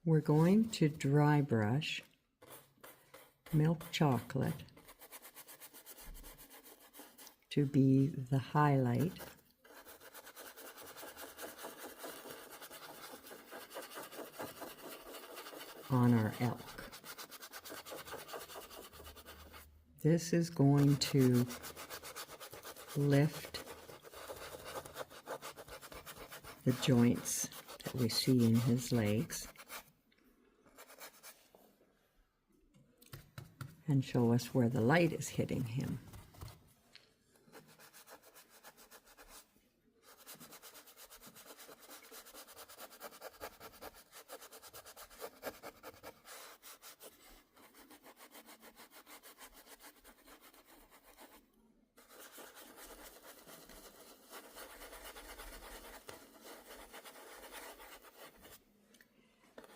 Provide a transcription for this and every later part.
we're going to dry brush milk chocolate to be the highlight on our elk. This is going to lift the joints that we see in his legs and show us where the light is hitting him.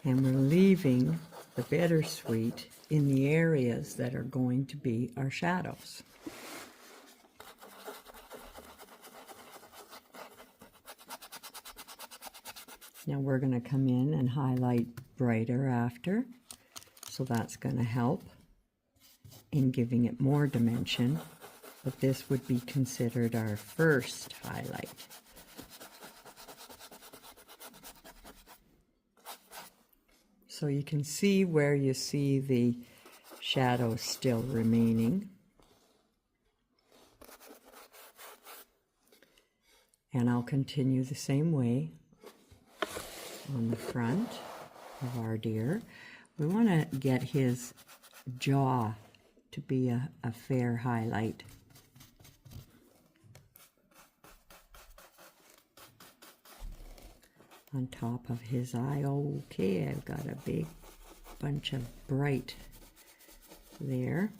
And we're leaving the bittersweet in the areas that are going to be our shadows. Now we're going to come in and highlight brighter after, so that's going to help in giving it more dimension, but this would be considered our first highlight. So you can see where you see the shadow still remaining. And I'll continue the same way on the front of our deer. We want to get his jaw to be a fair highlight. On top of his eye. Okay, I've got a big bunch of bright there.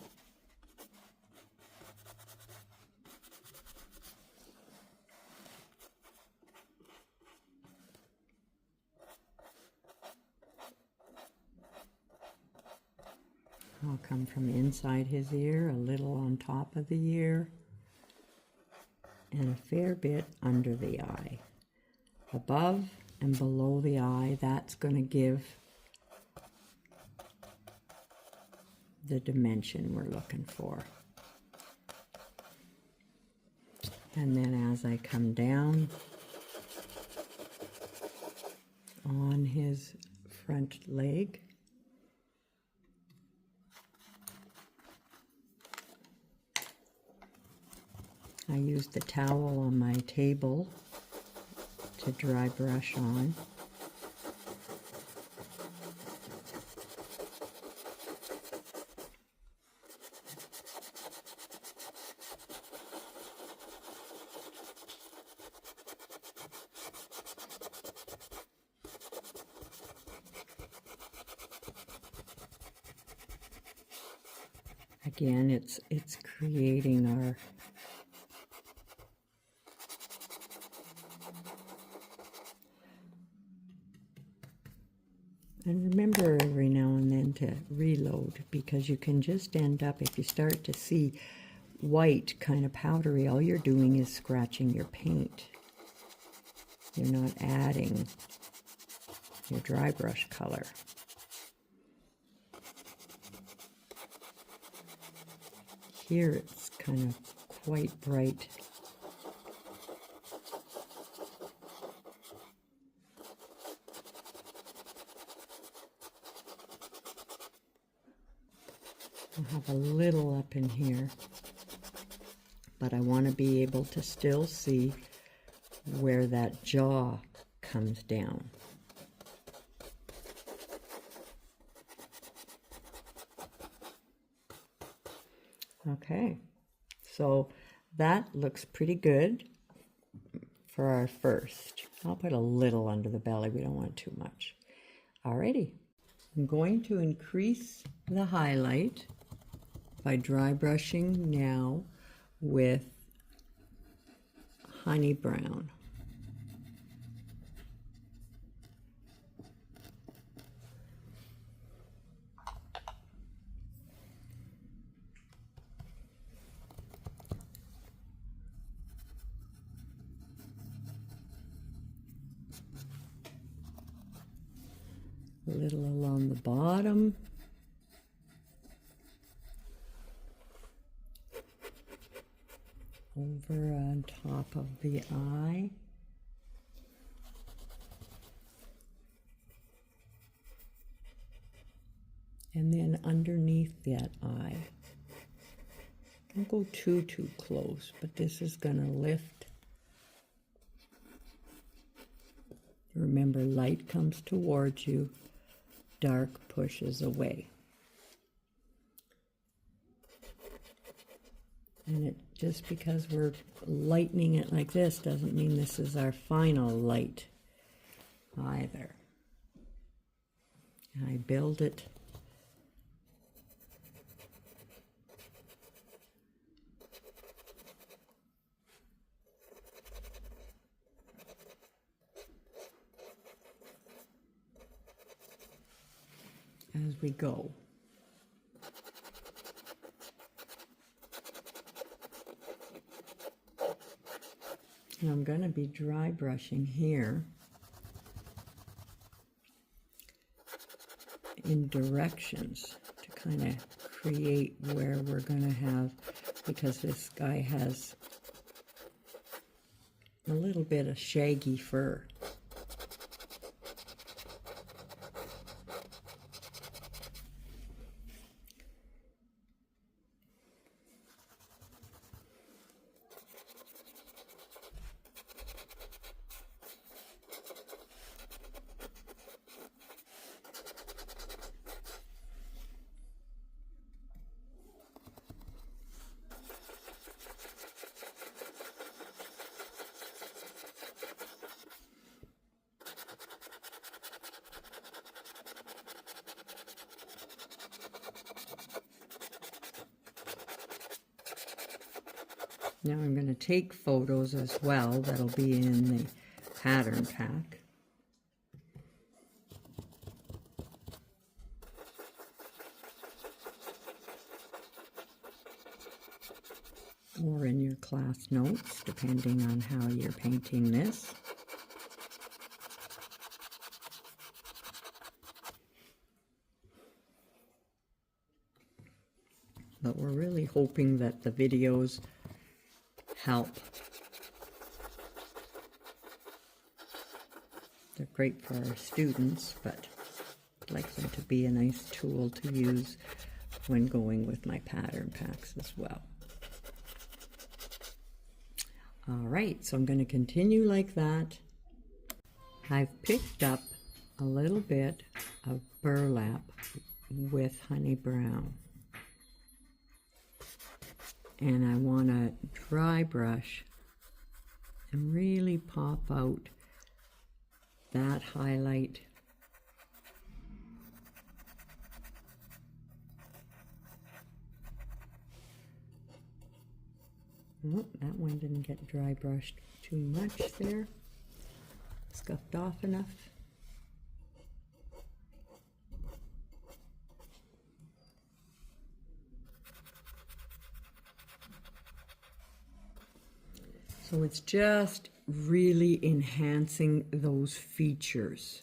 I'll come from inside his ear, a little on top of the ear, and a fair bit under the eye. Above and below the eye, that's going to give the dimension we're looking for. And then as I come down on his front leg, I use the towel on my table to dry brush on. Again, it's creating our And remember every now and then to reload, because you can just end up, if you start to see white, kind of powdery, all you're doing is scratching your paint. You're not adding your dry brush color. Here it's kind of quite bright. I have a little up in here, but I want to be able to still see where that jaw comes down. Okay, so that looks pretty good for our first. I'll put a little under the belly, we don't want too much. Alrighty, I'm going to increase the highlight by dry brushing now with honey brown. A little along the bottom. Over on top of the eye. And then underneath that eye. Don't go too close, but this is going to lift. Remember, light comes towards you, dark pushes away. And it just because we're lightening it like this doesn't mean this is our final light either. I build it as we go. And I'm going to be dry brushing here in directions to kind of create where we're going to have, because this guy has a little bit of shaggy fur. Now I'm going to take photos as well that'll be in the pattern pack. Or in your class notes, depending on how you're painting this. But we're really hoping that the videos help. They're great for our students, but I'd like them to be a nice tool to use when going with my pattern packs as well. All right, so I'm going to continue like that. I've picked up a little bit of burlap with honey brown. And I want to dry brush and really pop out that highlight. Oh, that one didn't get dry brushed too much there. Scuffed off enough. So it's just really enhancing those features.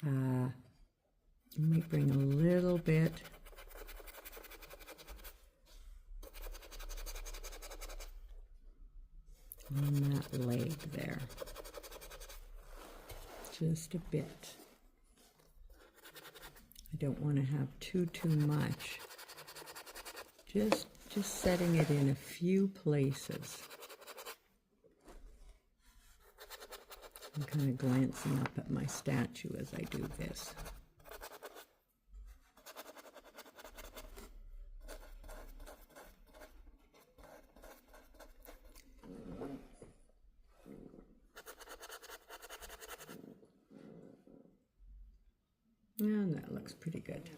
You might bring a little bit on that leg there. Just a bit. I don't want to have too much. Just setting it in a few places. I'm kind of glancing up at my statue as I do this. And that looks pretty good.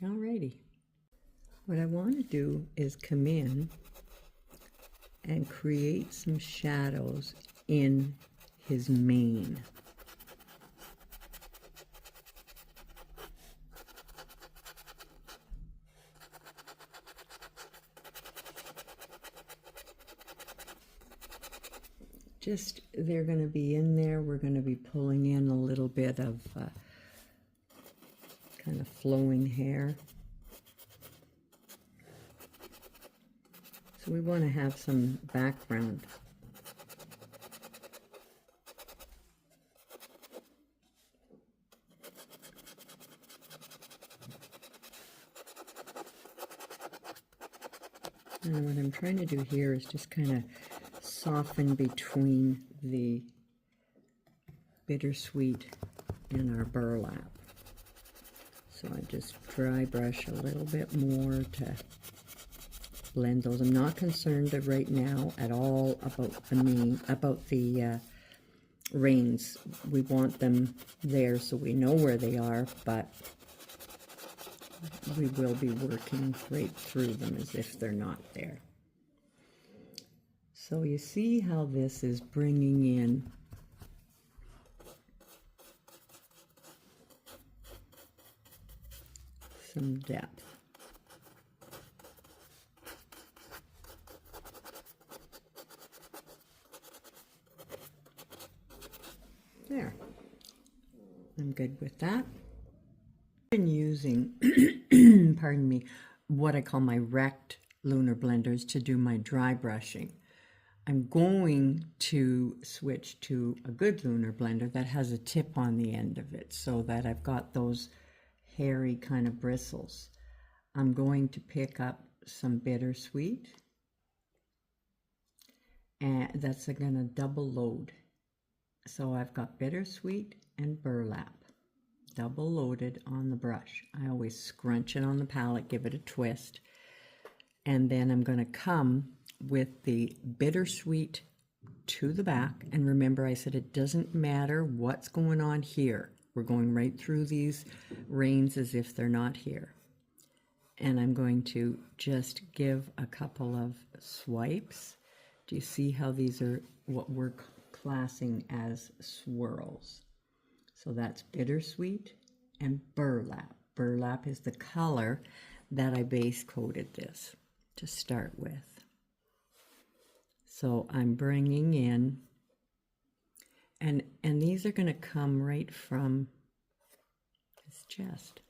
Alrighty. What I want to do is come in and create some shadows in his mane. Just, they're going to be in there. We're going to be pulling in a little bit of kind of flowing hair. So we want to have some background. And what I'm trying to do here is just kind of soften between the bittersweet and our burlap. So I just dry brush a little bit more to blend those. I'm not concerned right now at all about the rains. We want them there so we know where they are, but we will be working right through them as if they're not there. So you see how this is bringing in some depth. There. I'm good with that. I've been using, pardon me, what I call my wrecked lunar blenders to do my dry brushing. I'm going to switch to a good lunar blender that has a tip on the end of it so that I've got those hairy kind of bristles. I'm going to pick up some bittersweet, and that's going to double load. So I've got bittersweet and burlap double loaded on the brush. I always scrunch it on the palette, give it a twist, and then I'm going to come with the bittersweet to the back. And remember, I said it doesn't matter what's going on here. We're going right through these rains as if they're not here. And I'm going to just give a couple of swipes. Do you see how these are what we're classing as swirls? So that's bittersweet and burlap. Burlap is the color that I base coated this to start with. So I'm bringing in, and these are going to come right from his chest.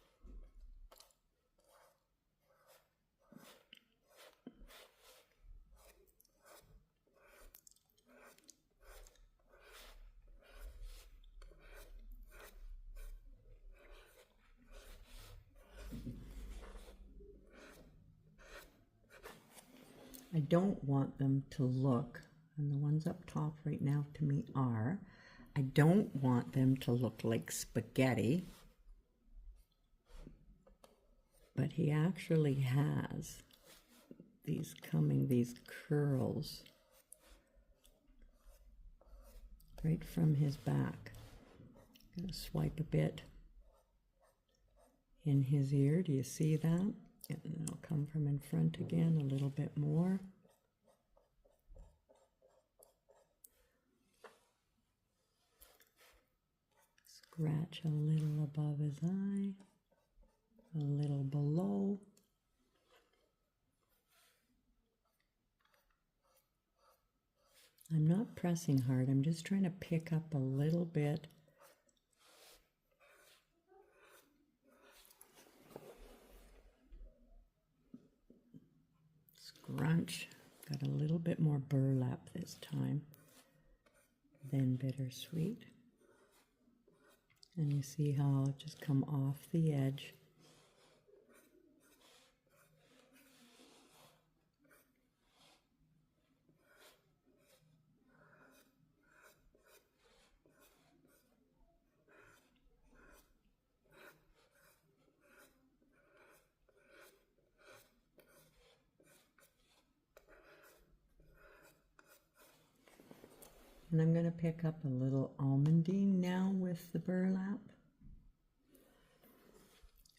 I don't want them to look, and the ones up top right now to me are, I don't want them to look like spaghetti, but he actually has these curls right from his back. I'm going to swipe a bit in his ear. Do you see that? And then I'll come from in front again a little bit more. Scratch a little above his eye, a little below. I'm not pressing hard, I'm just trying to pick up a little bit. Scrunch, got a little bit more burlap this time than bittersweet. And you see how I'll just come off the edge. And I'm going to pick up a little almondine now with the burlap.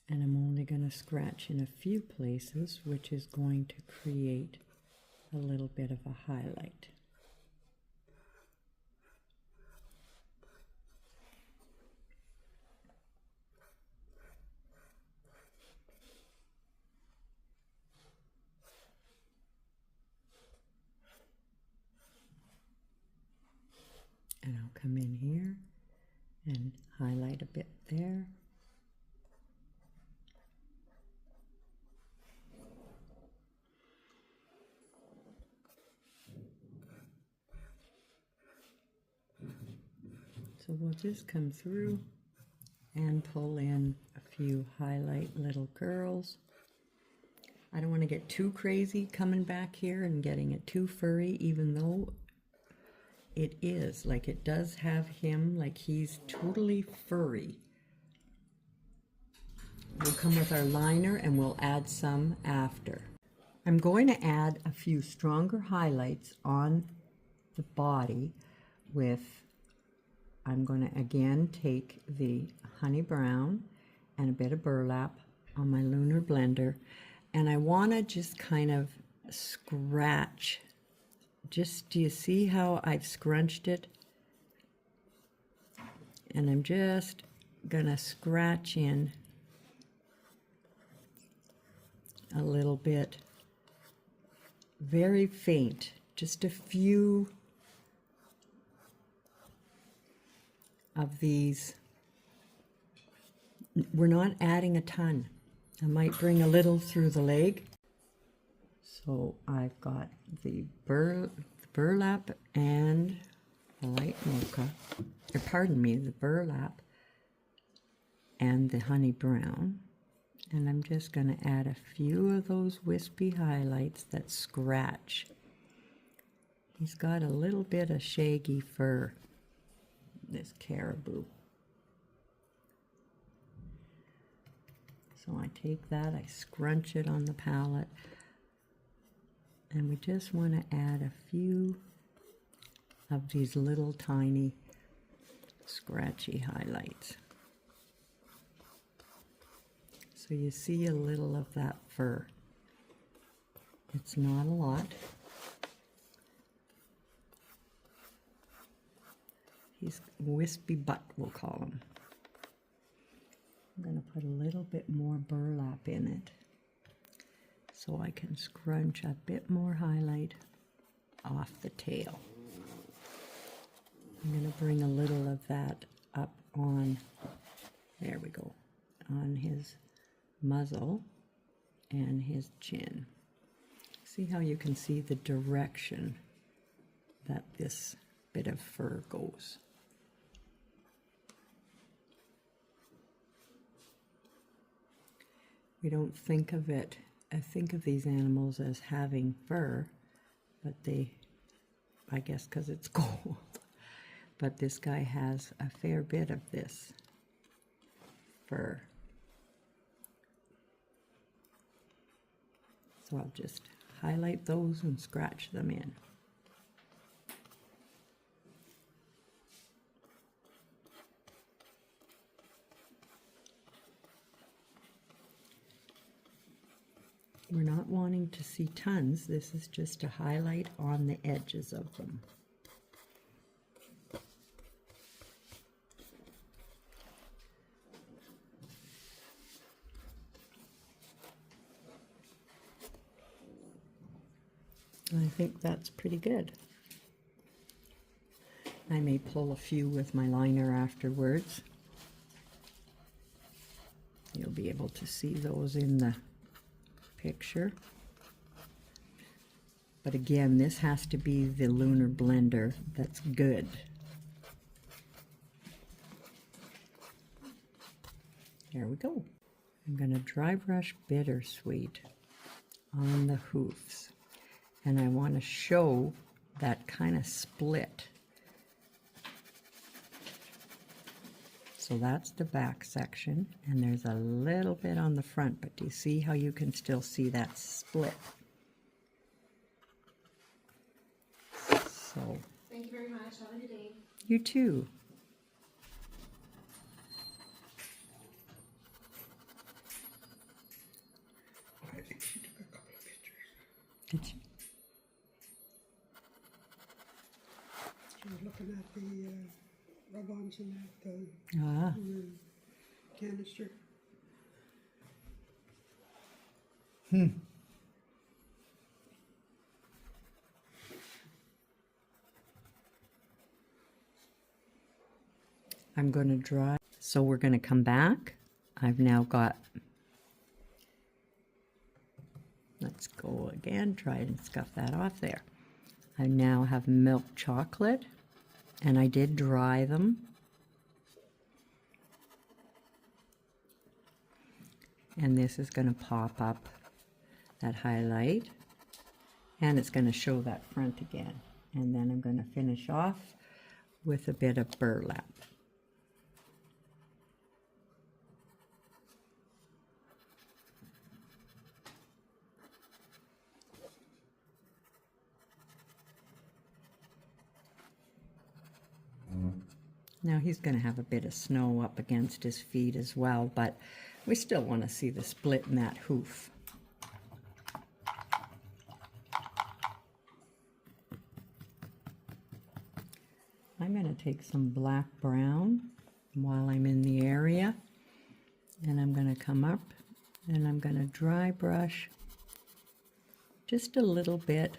And I'm only going to scratch in a few places, which is going to create a little bit of a highlight. And I'll come in here and highlight a bit there. So we'll just come through and pull in a few highlight little curls. I don't want to get too crazy coming back here and getting it too furry, even though it is, like it does have him, like he's totally furry. We'll come with our liner and we'll add some after. I'm going to add a few stronger highlights on the body with, I'm going to again take the honey brown and a bit of burlap on my lunar blender, and I want to just kind of scratch. Just, do you see how I've scrunched it? And I'm just gonna scratch in a little bit, very faint, just a few of these. We're not adding a ton. I might bring a little through the leg. So I've got the burlap and the light mocha, or pardon me, the burlap and the honey brown. And I'm just going to add a few of those wispy highlights that scratch. He's got a little bit of shaggy fur, this caribou. So I take that, I scrunch it on the palette, and we just want to add a few of these little tiny scratchy highlights. So you see a little of that fur. It's not a lot. He's wispy butt, we'll call him. I'm going to put a little bit more burlap in it so I can scrunch a bit more highlight off the tail. I'm going to bring a little of that up on, there we go, on his muzzle and his chin. See how you can see the direction that this bit of fur goes. We don't think of it, I think of these animals as having fur, but they, I guess because it's cold, but this guy has a fair bit of this fur. So I'll just highlight those and scratch them in. We're not wanting to see tons. This is just a highlight on the edges of them. I think that's pretty good. I may pull a few with my liner afterwards. You'll be able to see those in the picture. But again, this has to be the lunar blender that's good. There we go. I'm going to dry brush Bittersweet on the hoofs. And I want to show that kind of split. So that's the back section, and there's a little bit on the front, but do you see how you can still see that split? So, thank you very much. Have a good day. You too. I think she took a couple of pictures. Did you? She was looking at the rub-ons in that canister. I'm going to dry. So we're going to come back. I've now got, let's go again, try and scuff that off there. I now have milk chocolate, and I did dry them And this is going to pop up that highlight. And it's going to show that front again. And then I'm going to finish off with a bit of burlap. Now he's going to have a bit of snow up against his feet as well, but we still want to see the split in that hoof. I'm going to take some black brown while I'm in the area, and I'm going to come up and I'm going to dry brush just a little bit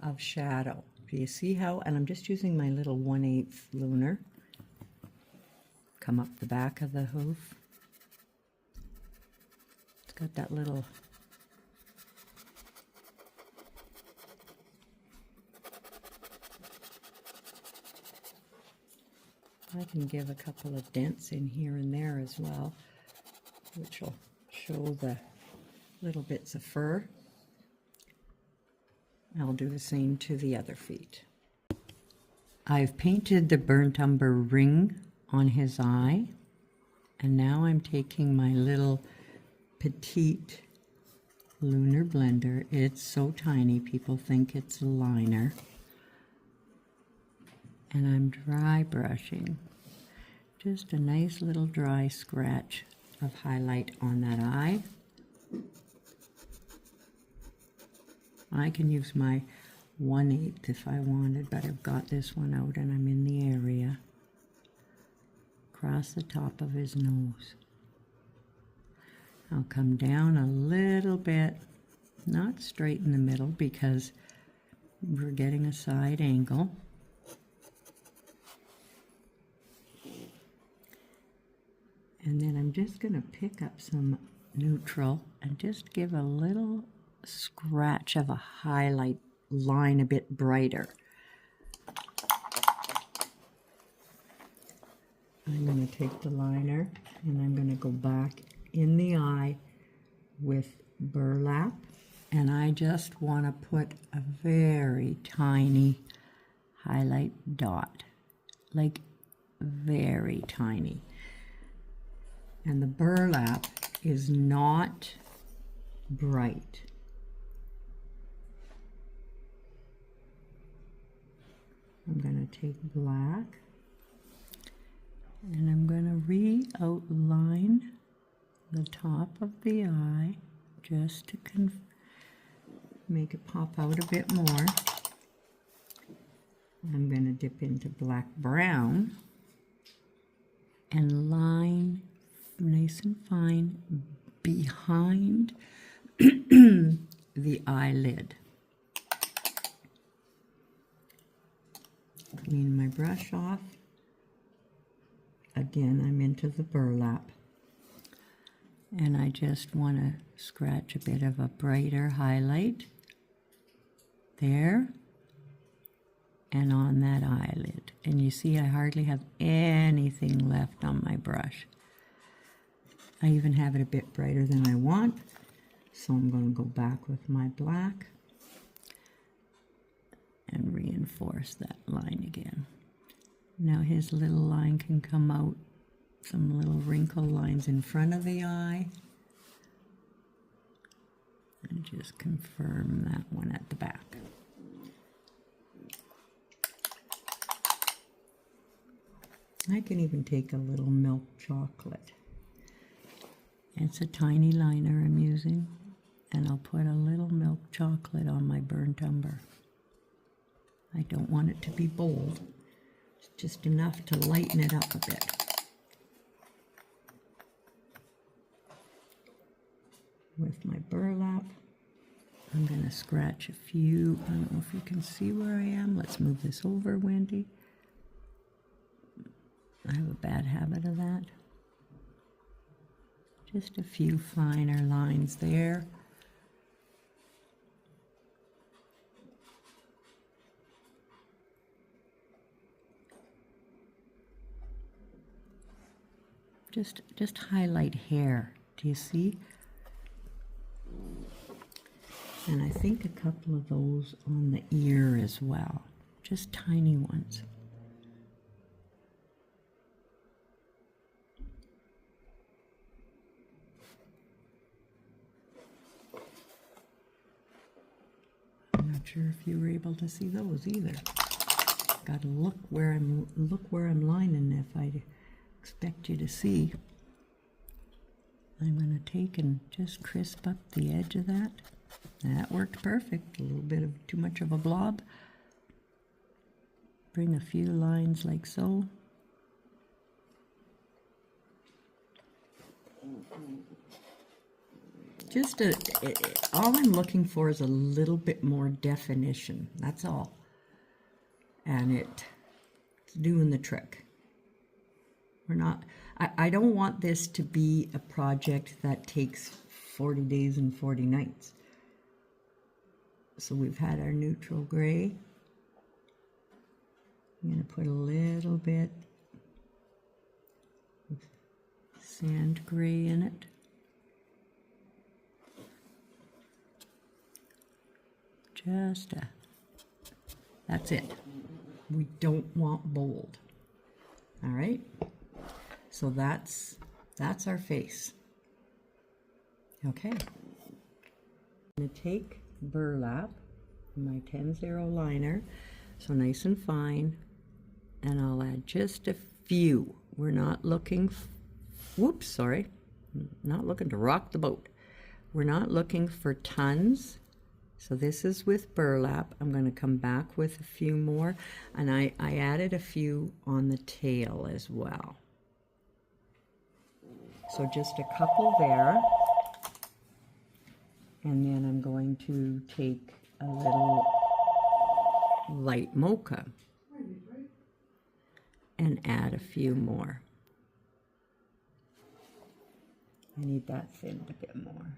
of shadow. Do you see how? And I'm just using my little 1/8 lunar. Come up the back of the hoof. It's got that little I can give a couple of dents in here and there as well, which will show the little bits of fur. I'll do the same to the other feet. I've painted the burnt umber ring on his eye, and now I'm taking my little petite lunar blender. It's so tiny, people think it's a liner. And I'm dry brushing. Just a nice little dry scratch of highlight on that eye. I can use my 1/8 if I wanted, but I've got this one out and I'm in the area. Across the top of his nose. I'll come down a little bit, not straight in the middle because we're getting a side angle. And then I'm just going to pick up some neutral and just give a little scratch of a highlight line a bit brighter. I'm going to take the liner and I'm going to go back in the eye with burlap, and I just want to put a very tiny highlight dot, like very tiny. And the burlap is not bright. I'm going to take black and I'm going to re-outline the top of the eye just to make it pop out a bit more. I'm going to dip into black brown and line nice and fine behind the eyelid. Clean my brush off. Again, I'm into the burlap. And I just want to scratch a bit of a brighter highlight there and on that eyelid. And you see I hardly have anything left on my brush. I even have it a bit brighter than I want, so I'm going to go back with my black and reinforce that line again. Now his little line can come out, some little wrinkle lines in front of the eye, and just confirm that one at the back. I can even take a little milk chocolate. It's a tiny liner I'm using, and I'll put a little milk chocolate on my burnt umber. I don't want it to be bold, it's just enough to lighten it up a bit. With my burlap, I'm going to scratch a few. I don't know if you can see where I am. Let's move this over, Wendy. I have a bad habit of that. Just a few finer lines there. just highlight hair. Do you see? And I think a couple of those on the ear as well, just tiny ones. I'm not sure if you were able to see those either. Got to look where I'm lining if I expect you to see. I'm going to take and just crisp up the edge of that. That worked perfect. A little bit of too much of a blob. Bring a few lines like so. Just all I'm looking for is a little bit more definition. That's all. And it's doing the trick. I don't want this to be a project that takes 40 days and 40 nights. So we've had our neutral gray. I'm going to put a little bit of sand gray in it. That's it. We don't want bold. All right. So that's our face. Okay. I'm going to take burlap, my 10-0 liner, so nice and fine, and I'll add just a few. We're not looking, not looking to rock the boat. We're not looking for tons. So this is with burlap. I'm going to come back with a few more, and I added a few on the tail as well. So just a couple there. And then I'm going to take a little light mocha and add a few more. I need that thinned a bit more.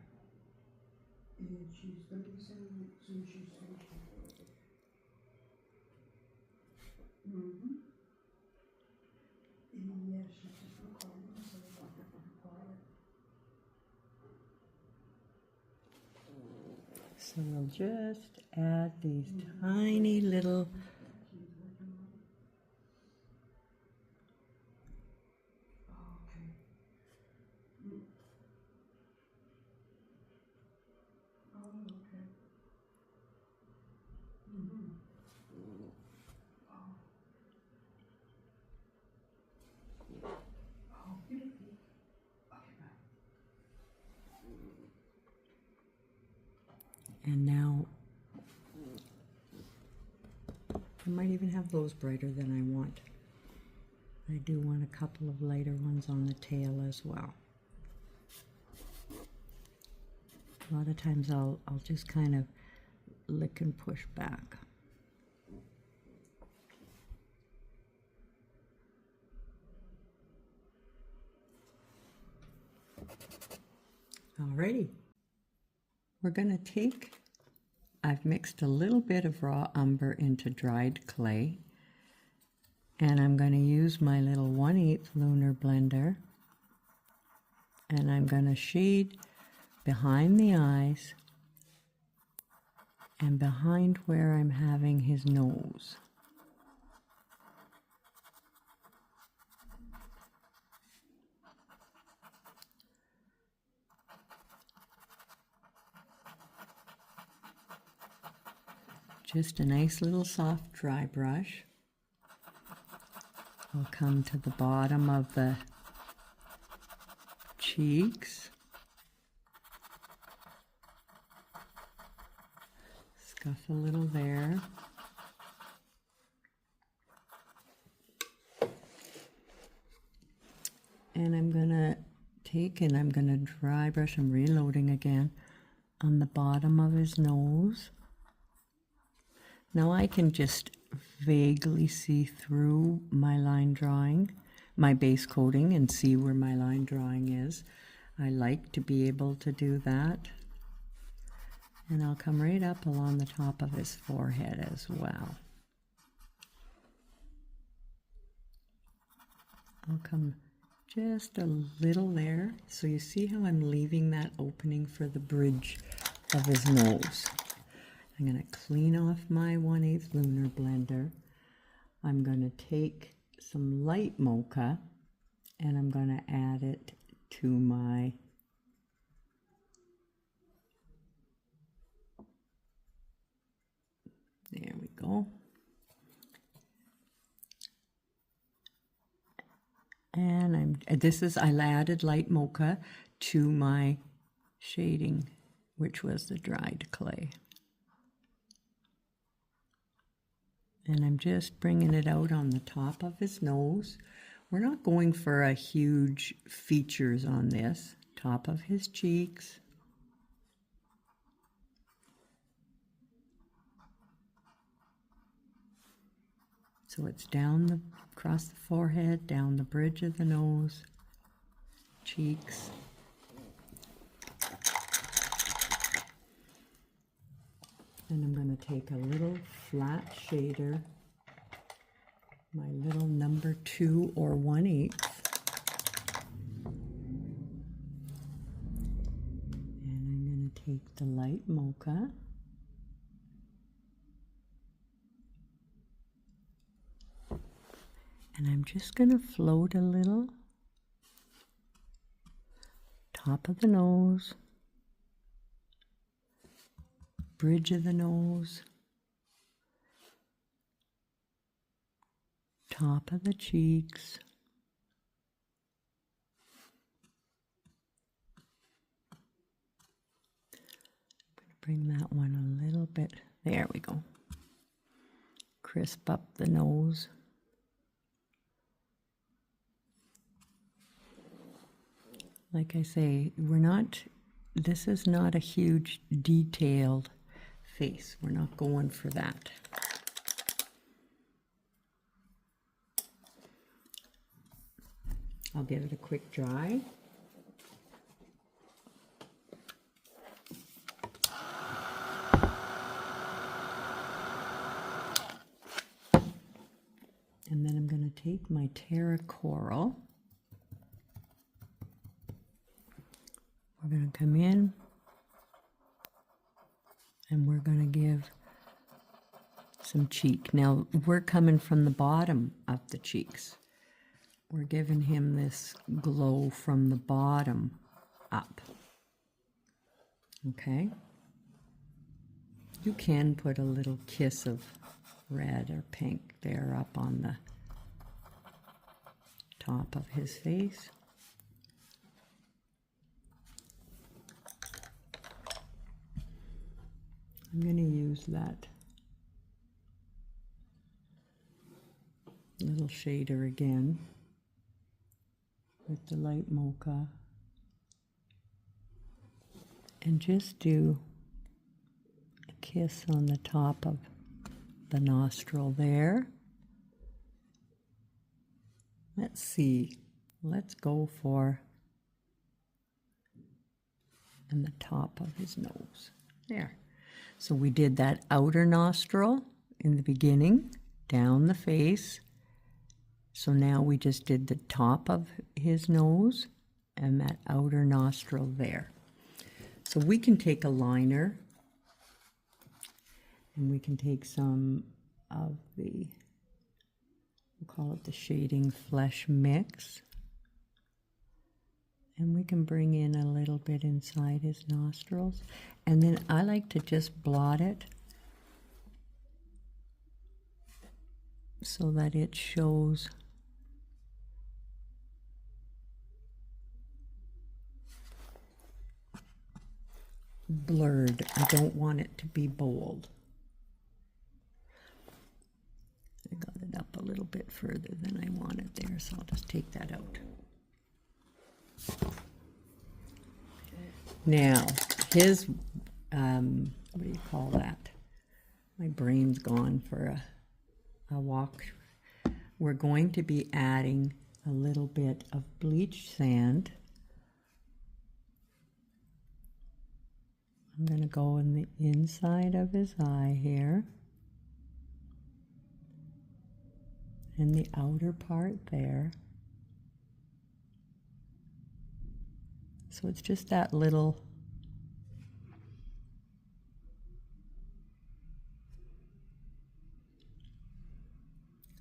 So we'll just add these tiny little and now I might even have those brighter than I want. I do want a couple of lighter ones on the tail as well. A lot of times I'll just kind of lick and push back. Alrighty. We're going to take, I've mixed a little bit of raw umber into dried clay, and I'm going to use my little 1/8 lunar blender, and I'm going to shade behind the eyes and behind where I'm having his nose. Just a nice little soft dry brush. I'll come to the bottom of the cheeks. Scuff a little there. And I'm going to take and I'm going to dry brush, I'm reloading again, on the bottom of his nose. Now I can just vaguely see through my line drawing, my base coating, and see where my line drawing is. I like to be able to do that. And I'll come right up along the top of his forehead as well. I'll come Just a little there. So you see how I'm leaving that opening for the bridge of his nose. I'm going to clean off my 1/8 lunar blender. I'm going to take some light mocha and I'm going to add it to my there we go. And I added light mocha to my shading, which was the dried clay. And I'm just bringing it out on the top of his nose. We're not going for a huge features on this. Top of his cheeks. So it's across the forehead, down the bridge of the nose, cheeks. And I'm going to take a little flat shader, my little number 2 or 1/8. And I'm going to take the light mocha. And I'm just going to float a little, top of the nose, bridge of the nose, top of the cheeks, I'm going to bring that one a little bit, there we go, crisp up the nose. Like I say, this is not a huge detailed face. We're not going for that. I'll give it a quick dry. And then I'm going to take my Terra Coral. We're going to come in and we're going to give some cheek. Now, we're coming from the bottom of the cheeks. We're giving him this glow from the bottom up. Okay? You can put a little kiss of red or pink there up on the top of his face. I'm going to use that little shader again with the light mocha and just do a kiss on the top of the nostril there. Let's see, let's go for and the top of his nose there. So we did that outer nostril in the beginning, down the face. So now we just did the top of his nose and that outer nostril there. So we can take a liner and we can take some of the, we'll call it the Shading Flesh Mix. And we can bring in a little bit inside his nostrils. And then I like to just blot it so that it shows blurred. I don't want it to be bold. I got it up a little bit further than I wanted there, so I'll just take that out. Now, his, what do you call that? My brain's gone for a walk. We're going to be adding a little bit of bleach sand. I'm going to go in the inside of his eye here. And the outer part there. So it's just that little.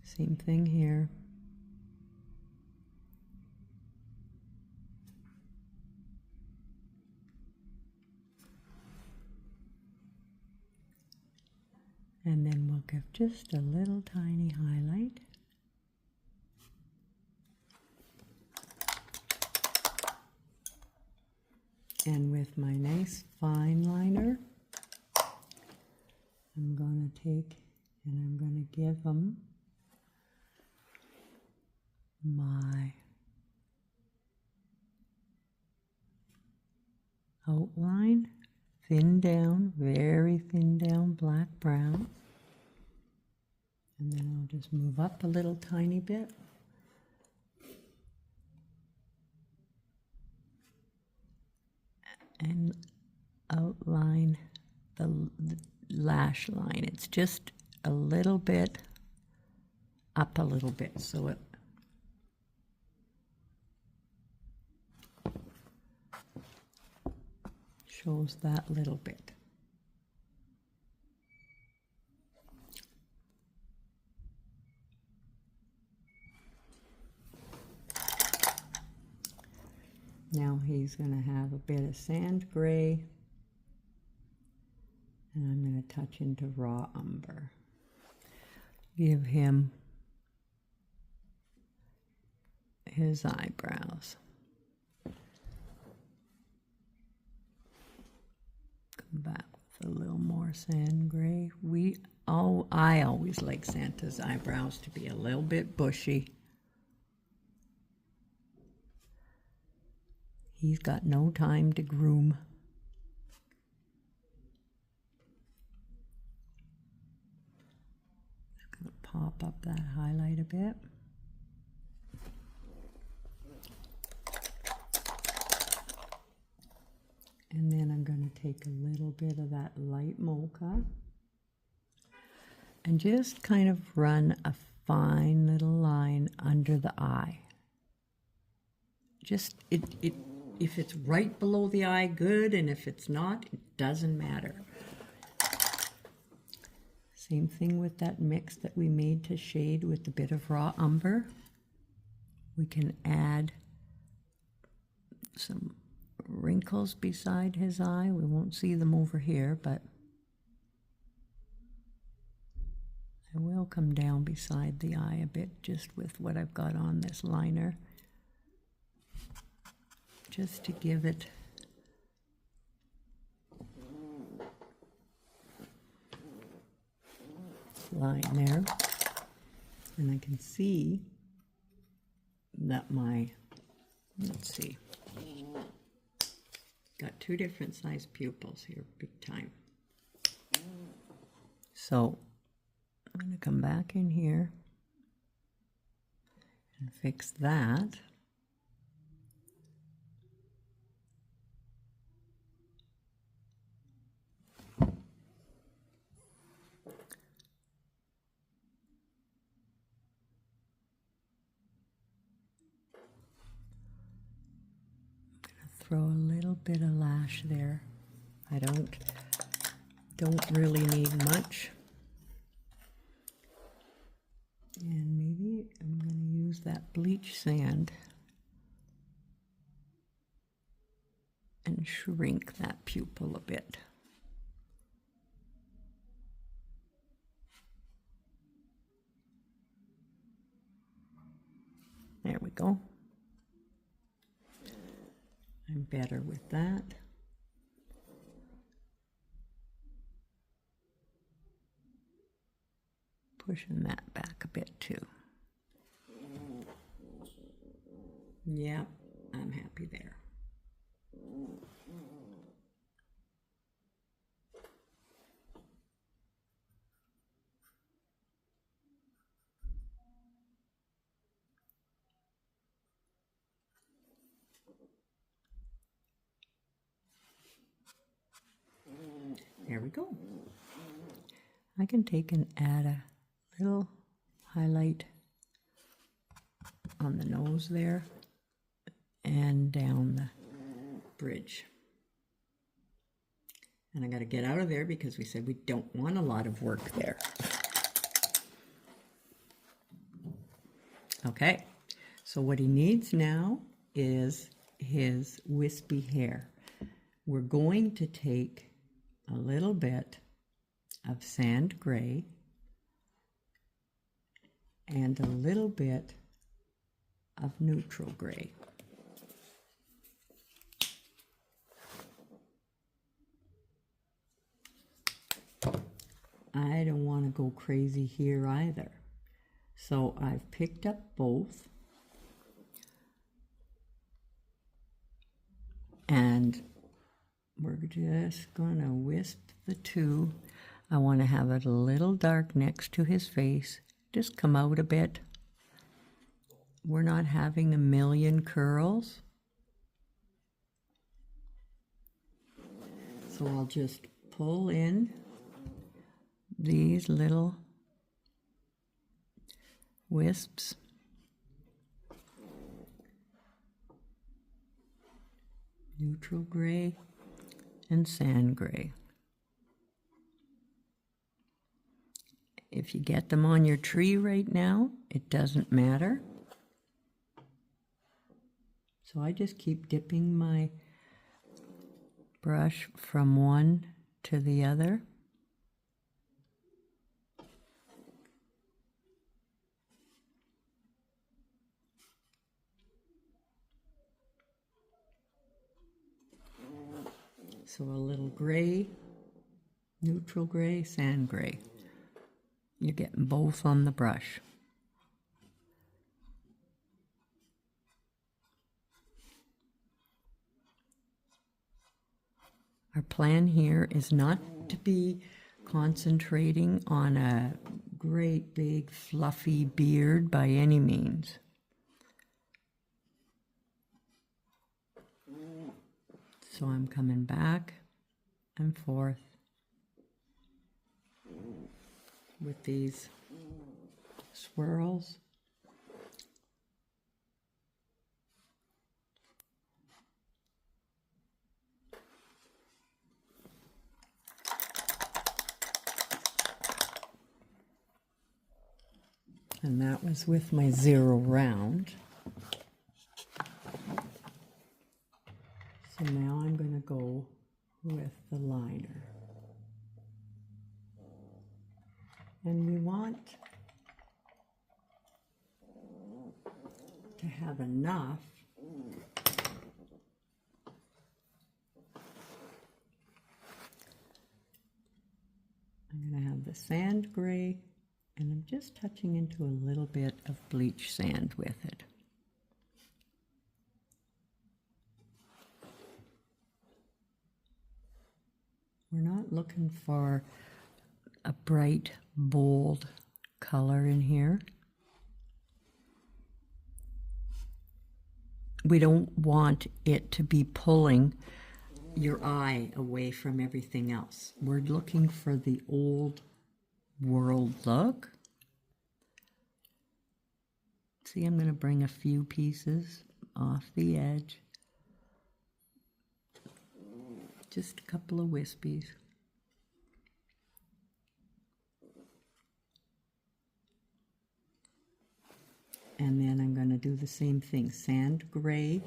Same thing here. And then we'll give just a little tiny highlight. And with my nice fine liner, I'm going to take and I'm going to give them my outline, thin down, very thin down, black brown. And then I'll just move up a little tiny bit. And outline the lash line. It's just a little bit up a little bit, so it shows that little bit. Now he's going to have a bit of sand gray, and I'm going to touch into raw umber. Give him his eyebrows. Come back with a little more sand gray. I always like Santa's eyebrows to be a little bit bushy. He's got no time to groom. Just going to pop up that highlight a bit. And then I'm going to take a little bit of that light mocha and just kind of run a fine little line under the eye. Just, if it's right below the eye, good, and if it's not, it doesn't matter. Same thing with that mix that we made to shade with a bit of raw umber. We can add some wrinkles beside his eye. We won't see them over here, but I will come down beside the eye a bit just with what I've got on this liner, just to give it line there. And I can see that let's see, got two different size pupils here, big time. So I'm going to come back in here and fix that. Throw a little bit of lash there. I don't really need much. And maybe I'm going to use that bleach sand and shrink that pupil a bit. There we go. I'm better with that. Pushing that back a bit too. Yep, I'm happy there. There we go. I can take and add a little highlight on the nose there and down bridge. And I got to get out of there because we said we don't want a lot of work there. Okay, so what he needs now is his wispy hair. We're going to take a little bit of sand gray and a little bit of neutral gray. I don't want to go crazy here either. So I've picked up both. And we're just going to wisp the two. I want to have it a little dark next to his face. Just come out a bit. We're not having a million curls. So I'll just pull in these little wisps. Neutral gray and sand gray. If you get them on your tree right now, it doesn't matter. So I just keep dipping my brush from one to the other. So a little gray, neutral gray, sand gray. You're getting both on the brush. Our plan here is not to be concentrating on a great big fluffy beard by any means. So I'm coming back and forth with these swirls. And that was with my 0 round. So now I'm going to go with the liner. And we want to have enough I'm going to have the sand gray, and I'm just touching into a little bit of bleach sand with it. We're not looking for a bright, bold color in here. We don't want it to be pulling your eye away from everything else. We're looking for the old world look. See, I'm going to bring a few pieces off the edge. Just a couple of wispies. And then I'm going to do the same thing, sand gray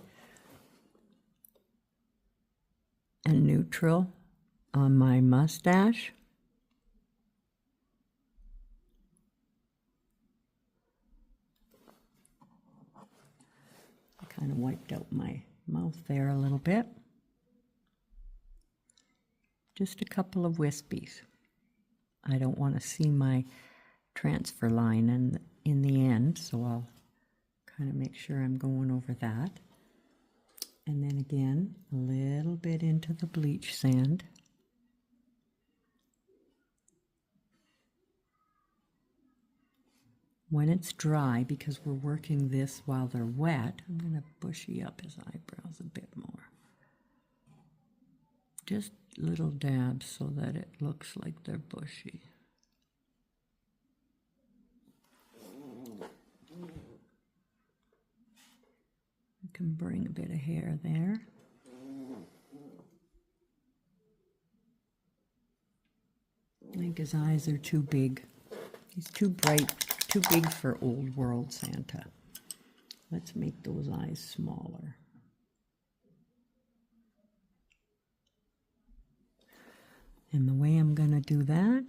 and neutral on my mustache. I kind of wiped out my mouth there a little bit. Just a couple of wispies. I don't want to see my transfer line in the end, so I'll kind of make sure I'm going over that. And then again, a little bit into the bleach sand. When it's dry, because we're working this while they're wet, I'm going to bushy up his eyebrows a bit more. Just little dabs so that it looks like they're bushy. You can bring a bit of hair there. think his eyes are too big. He's too bright, too big for old world Santa. Let's make those eyes smaller. And the way I'm going to do that,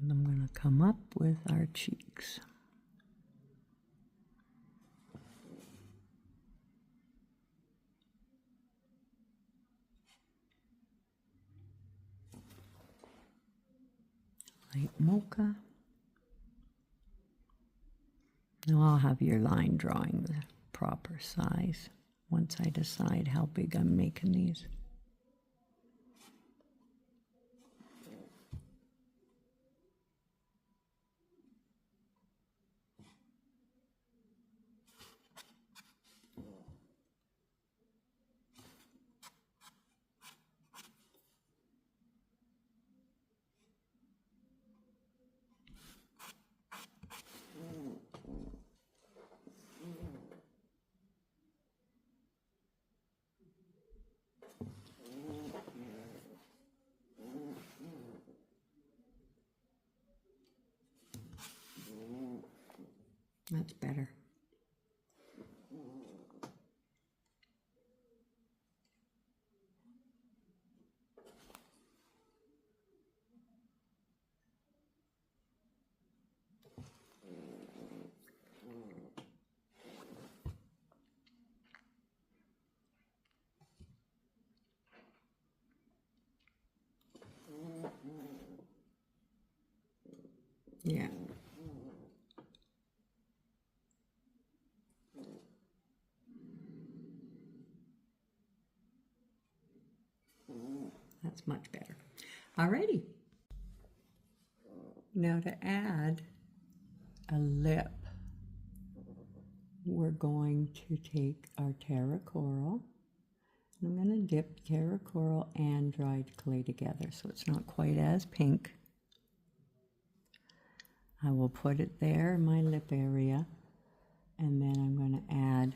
I'm going to come up with our cheeks. Light mocha. Now I'll have your line drawing the proper size once I decide how big I'm making these. That's better. Yeah. That's much better. Alrighty. Now to add a lip, we're going to take our Terra Coral. I'm going to dip Terra Coral and dried clay together so it's not quite as pink. I will put it there in my lip area, and then I'm going to add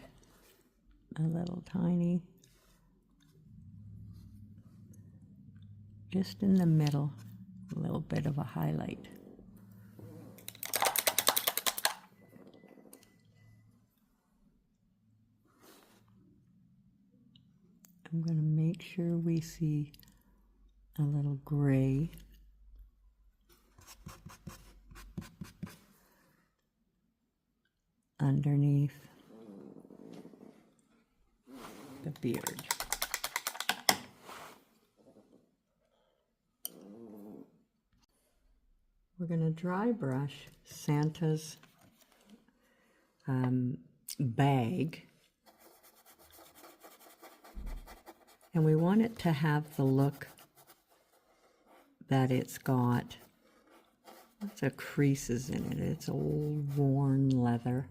a little tiny, just in the middle, a little bit of a highlight. I'm going to make sure we see a little gray underneath the beard. We're going to dry brush Santa's bag, and we want it to have the look that it's got. Lots of creases in it. It's old worn leather.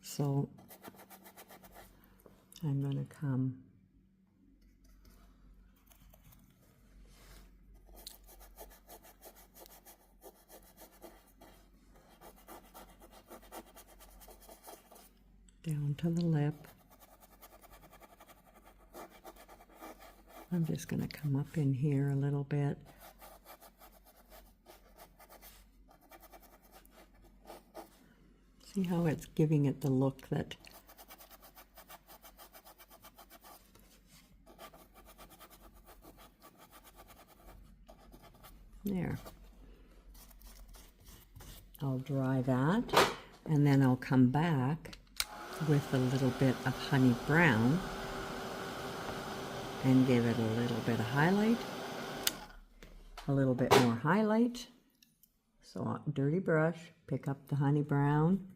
So I'm going to come down to the lip. I'm just going to come up in here a little bit. See how it's giving it the look that there. I'll dry that, and then I'll come back with a little bit of honey brown and give it a little bit of highlight, a little bit more highlight. So dirty brush, pick up the honey brown,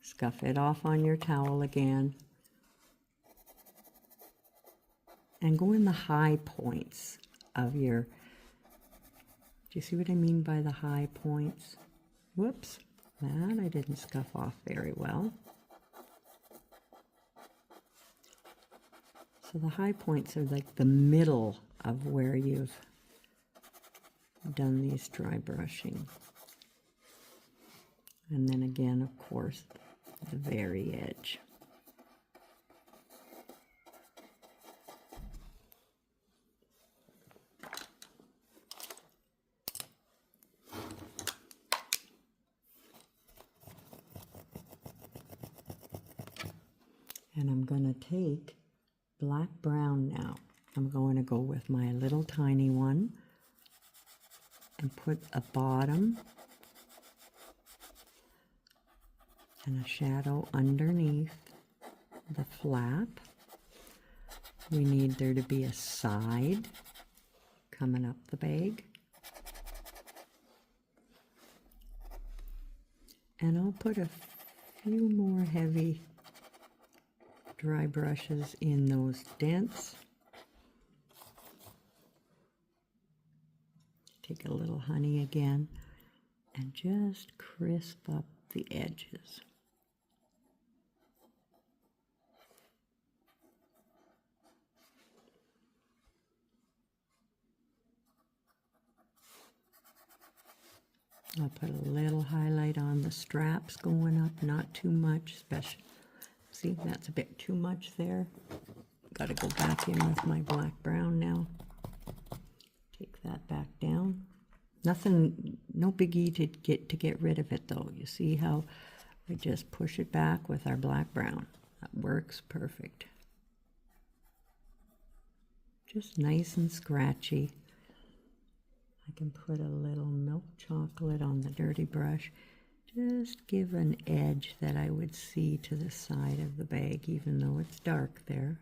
scuff it off on your towel again, and go in the high points of your, do you see what I mean by the high points? Whoops, that I didn't scuff off very well. So the high points are like the middle of where you've done these dry brushing. And then again, of course, the very edge. And I'm going to take black brown now. I'm going to go with my little tiny one and put a bottom and a shadow underneath the flap. We need there to be a side coming up the bag. And I'll put a few more heavy dry brushes in those dents. Take a little honey again and just crisp up the edges. I'll put a little highlight on the straps going up, not too much, especially. See, that's a bit too much there. Got to go back in with my black brown now. Take that back down. Nothing, no biggie to get rid of it though. You see how we just push it back with our black brown. That works perfect. Just nice and scratchy. I can put a little milk chocolate on the dirty brush. Just give an edge that I would see to the side of the bag, even though it's dark there.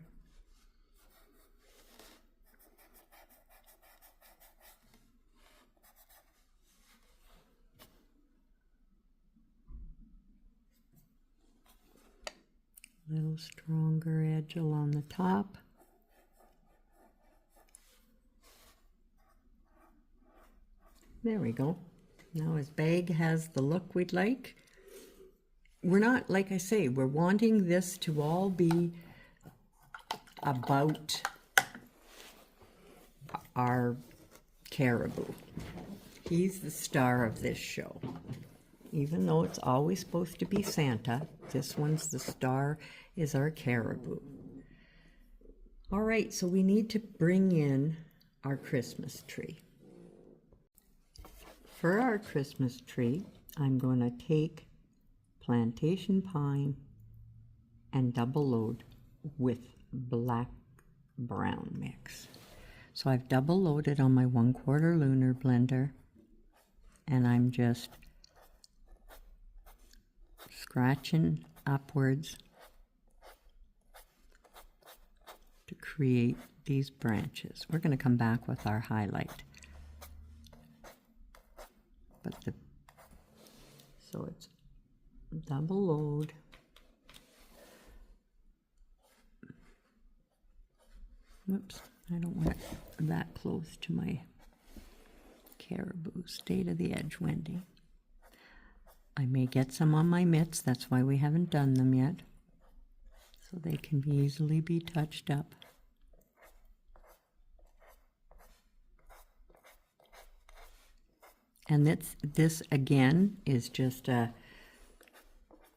Little stronger edge along the top. There we go. Now his bag has the look we'd like. We're not, like I say, we're wanting this to all be about our Caribou. He's the star of this show. Even though it's always supposed to be Santa, this one's the star, is our Caribou. All right, so we need to bring in our Christmas tree. For our Christmas tree, I'm going to take plantation pine and double load with black brown mix. So I've double loaded on my 1/4 lunar blender, and I'm just scratching upwards to create these branches. We're going to come back with our highlight. So it's double load. Whoops, I don't want it that close to my Caribou. Stay to the edge, Wendy. I may get some on my mitts, that's why we haven't done them yet. So they can easily be touched up. And this again is just a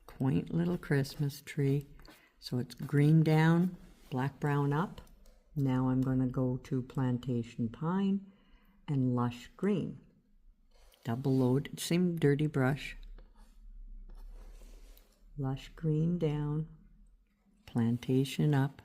quaint little Christmas tree. So it's green down, black brown up. Now I'm going to go to plantation pine and lush green. Double load, same dirty brush. Lush green down, plantation up.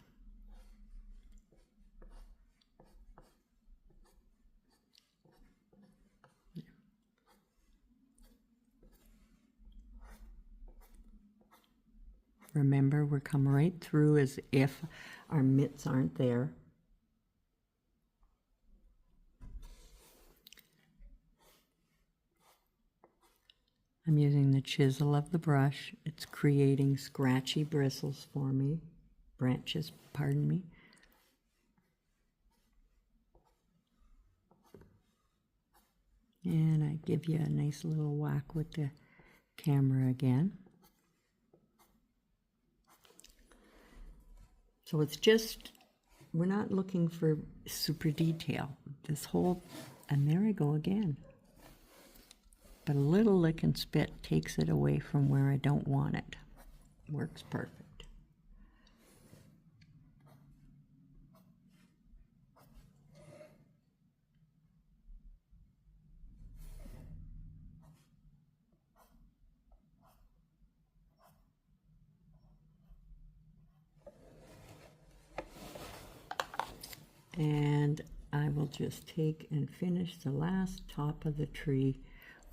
Remember, we're coming right through as if our mitts aren't there. I'm using the chisel of the brush. It's creating scratchy bristles for me. Branches, pardon me. And I give you a nice little whack with the camera again. So it's just, we're not looking for super detail. This whole, and there I go again. But a little lick and spit takes it away from where I don't want it. Works perfect. will just take and finish the last top of the tree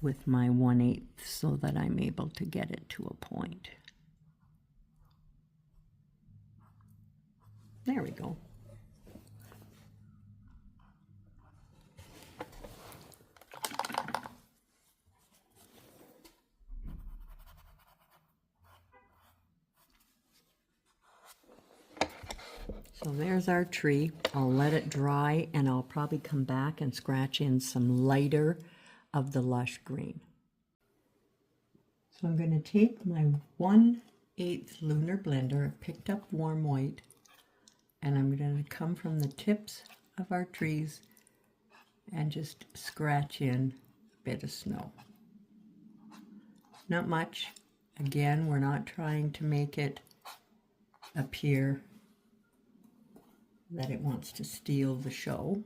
with my 1/8 so that I'm able to get it to a point. There we go. So there's our tree. I'll let it dry and I'll probably come back and scratch in some lighter of the lush green. So I'm going to take my 1/8 lunar blender, I picked up warm white, and I'm going to come from the tips of our trees and just scratch in a bit of snow. Not much. Again, we're not trying to make it appear that it wants to steal the show.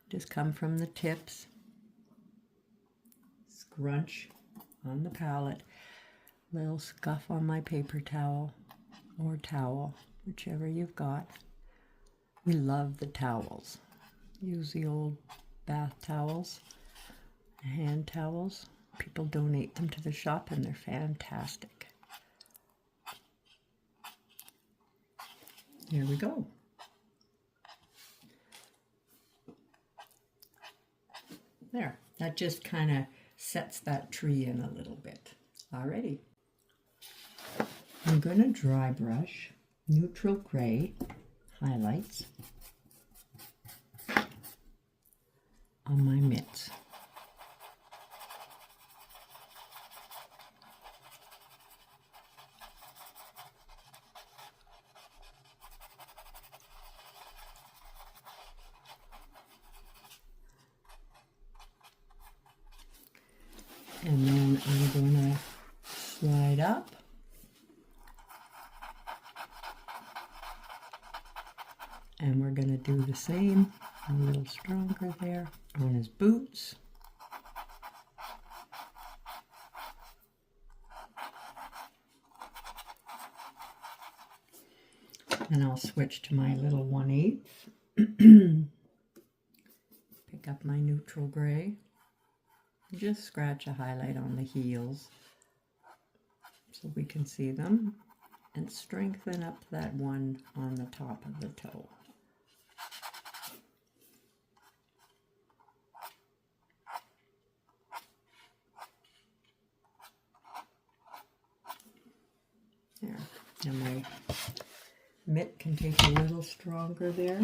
Just come from the tips, scrunch on the palette, little scuff on my paper towel or towel, whichever you've got. We love the towels. Use the old bath towels, hand towels. People donate them to the shop and they're fantastic. There we go. There, that just kind of sets that tree in a little bit. Alrighty. I'm going to dry brush neutral gray highlights on my mitts. And then I'm going to slide up and we're going to do the same, a little stronger there on his boots. And I'll switch to my little 1/8. Pick up my neutral gray. Just scratch a highlight on the heels so we can see them and strengthen up that one on the top of the toe. There. And my mitt can take a little stronger there.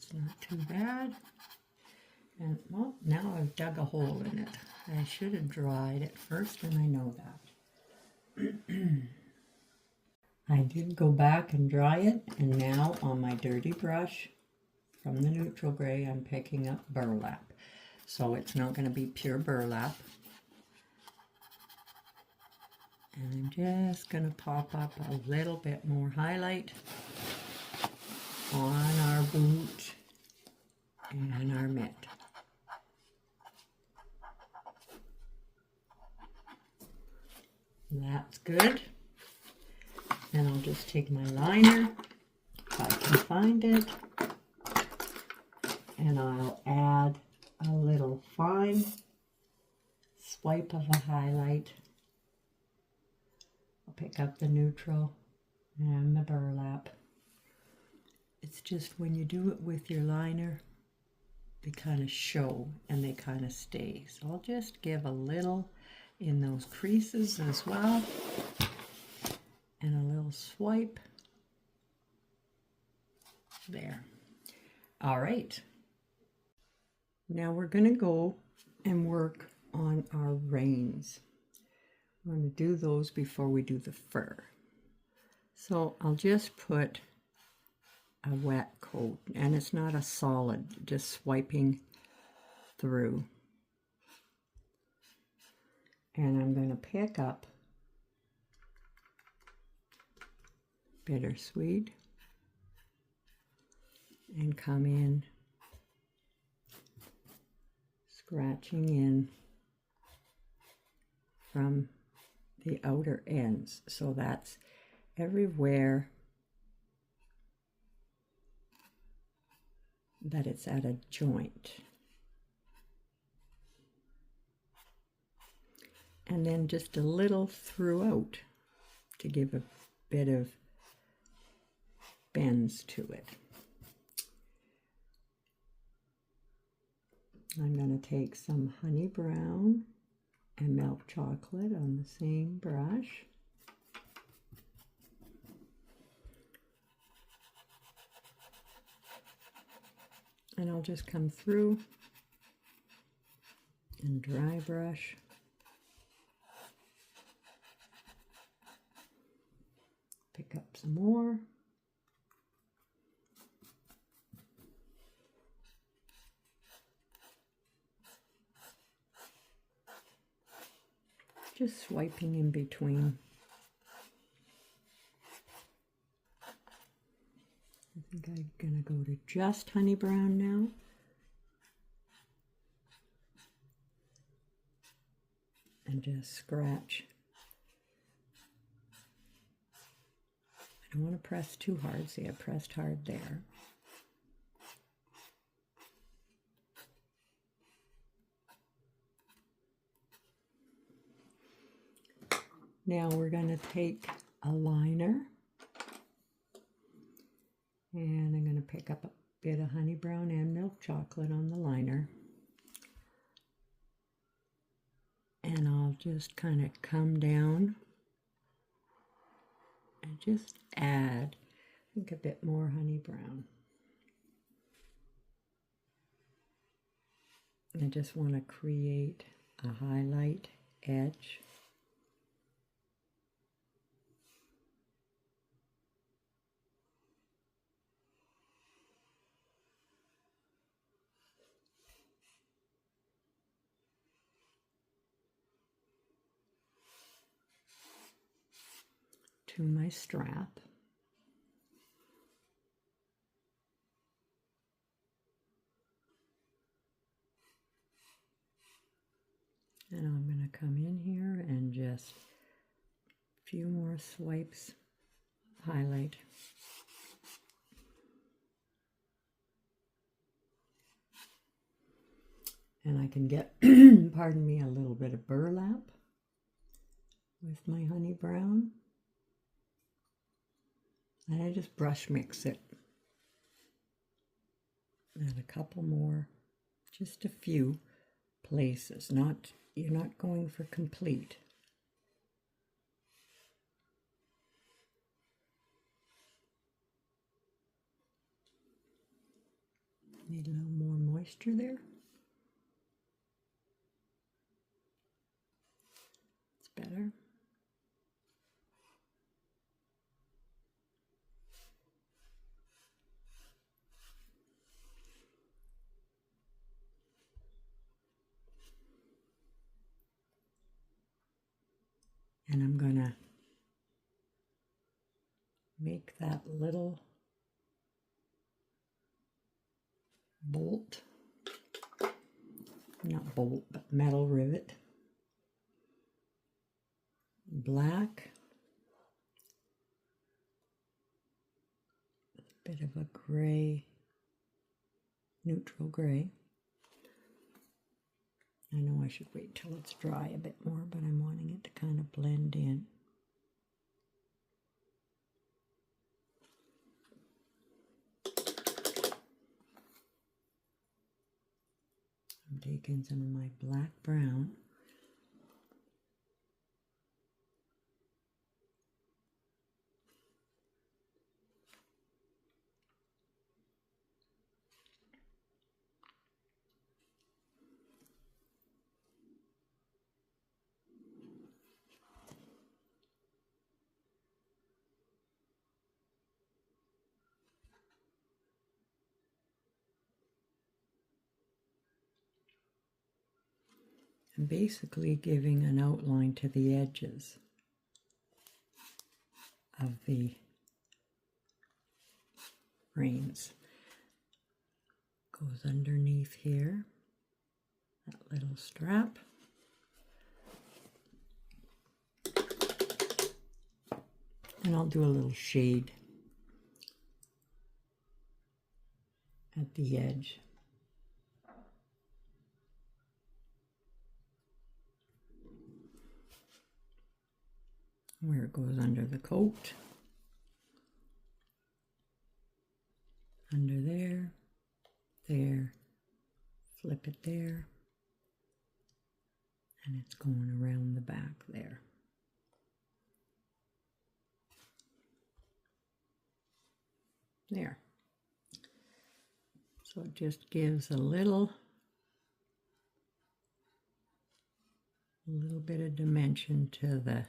It's not too bad. And well, now I've dug a hole in it. I should have dried it first, and I know that. I did go back and dry it, and now on my dirty brush from the neutral gray, I'm picking up burlap. So it's not going to be pure burlap. And I'm just going to pop up a little bit more highlight on our boot and our mitt. That's good. And I'll just take my liner, if I can find it, and I'll add a little fine swipe of a highlight. I'll pick up the neutral and the burlap. It's just when you do it with your liner, they kind of show and they kind of stay. So I'll just give a little in those creases as well, and a little swipe there. All right, now we're going to go and work on our reins. We're going to do those before we do the fur. So I'll just put a wet coat, and it's not a solid, just swiping through. And I'm going to pick up Bittersweet and come in, scratching in from the outer ends. So that's everywhere that it's at a joint. And then just a little throughout to give a bit of bends to it. I'm going to take some honey brown and milk chocolate on the same brush. And I'll just come through and dry brush. Pick up some more. Just swiping in between. I think I'm going to go to just honey brown now. And just scratch. I don't want to press too hard. See, I pressed hard there. Now we're going to take a liner, and I'm going to pick up a bit of honey brown and milk chocolate on the liner. And I'll just kind of come down and just add, I think, a bit more honey brown. I just want to create a highlight edge. To my strap. And I'm going to come in here and just a few more swipes, highlight. And I can get, pardon me, a little bit of burlap with my honey brown. And I just brush mix it. And a couple more, just a few places. You're not going for complete. Need a little more moisture there. It's better. And I'm going to make that little bolt, not bolt, but metal rivet, black, a bit of a gray, neutral gray. I know I should wait till it's dry a bit more, but I'm wanting it to kind of blend in. I'm taking some of my black brown. And basically giving an outline to the edges of the reins. Goes underneath here, that little strap. And I'll do a little shade at the edge. Where it goes under the coat. Under there, there, flip it there, and it's going around the back there. There. So it just gives a little bit of dimension to the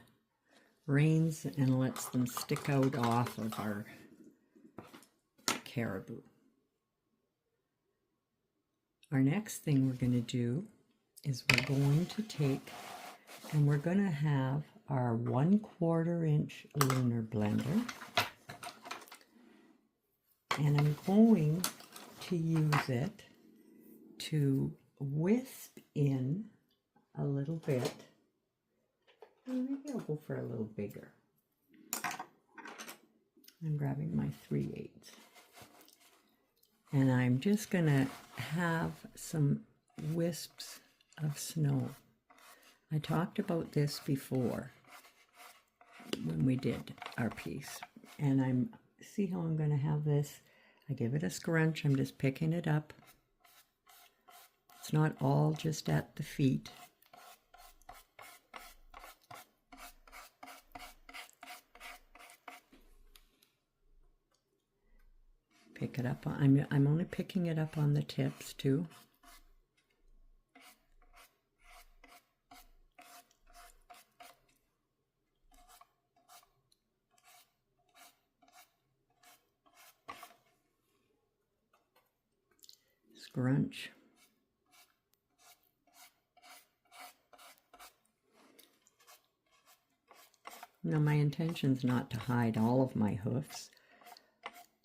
reins and lets them stick out off of our caribou. Our next thing we're going to do is we're going to take and we're going to have our 1/4 inch lunar blender, and I'm going to use it to wisp in a little bit. Maybe I'll go for a little bigger. I'm grabbing my 3/8. And I'm just going to have some wisps of snow. I talked about this before when we did our piece. And see how I'm going to have this? I give it a scrunch. I'm just picking it up. It's not all just at the feet. Pick it up. I'm only picking it up on the tips too. Scrunch. Now my intention's not to hide all of my hoofs.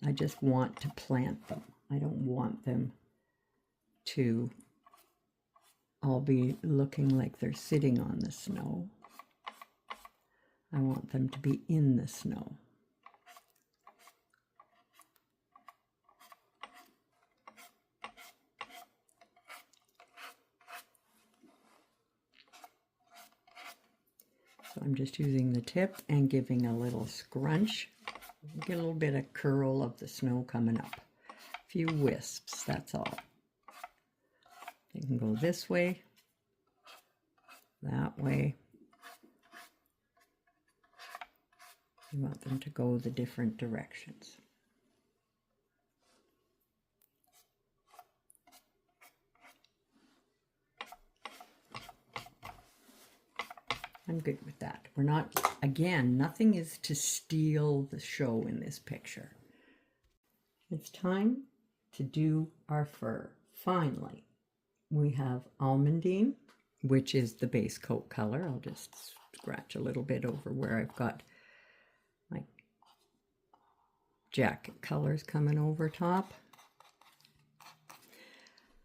I just want to plant them. I don't want them to all be looking like they're sitting on the snow. I want them to be in the snow. So I'm just using the tip and giving a little scrunch. Get a little bit of curl of the snow coming up. A few wisps, that's all. They can go this way, that way. You want them to go the different directions. I'm good with that. We're not, again, nothing is to steal the show in this picture. It's time to do our fur. Finally, we have almondine, which is the base coat color. I'll just scratch a little bit over where I've got my jacket colors coming over top.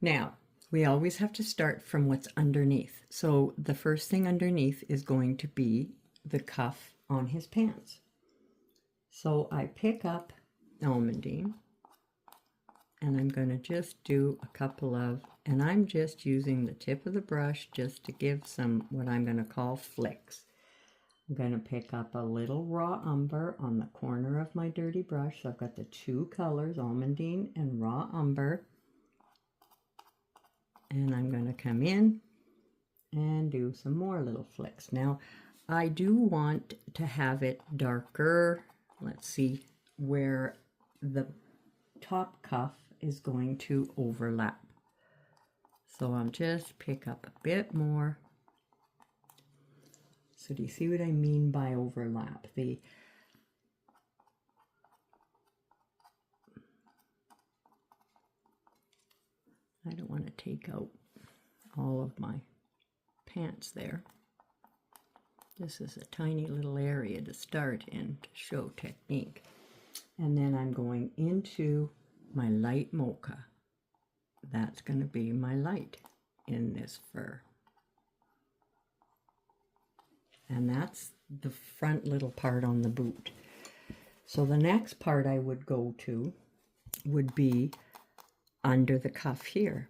Now, we always have to start from what's underneath. So the first thing underneath is going to be the cuff on his pants. So I pick up almondine and I'm going to just do a couple of, and I'm just using the tip of the brush just to give some what I'm going to call flicks. I'm going to pick up a little raw umber on the corner of my dirty brush. So I've got the two colors, almondine and raw umber. And I'm going to come in and do some more little flicks. Now, I do want to have it darker. Let's see where the top cuff is going to overlap. So I'll just pick up a bit more. So do you see what I mean by overlap? I don't want to take out all of my pants there. This is a tiny little area to start in to show technique. And then I'm going into my light mocha. That's going to be my light in this fur. And that's the front little part on the boot. So the next part I would go to would be under the cuff here.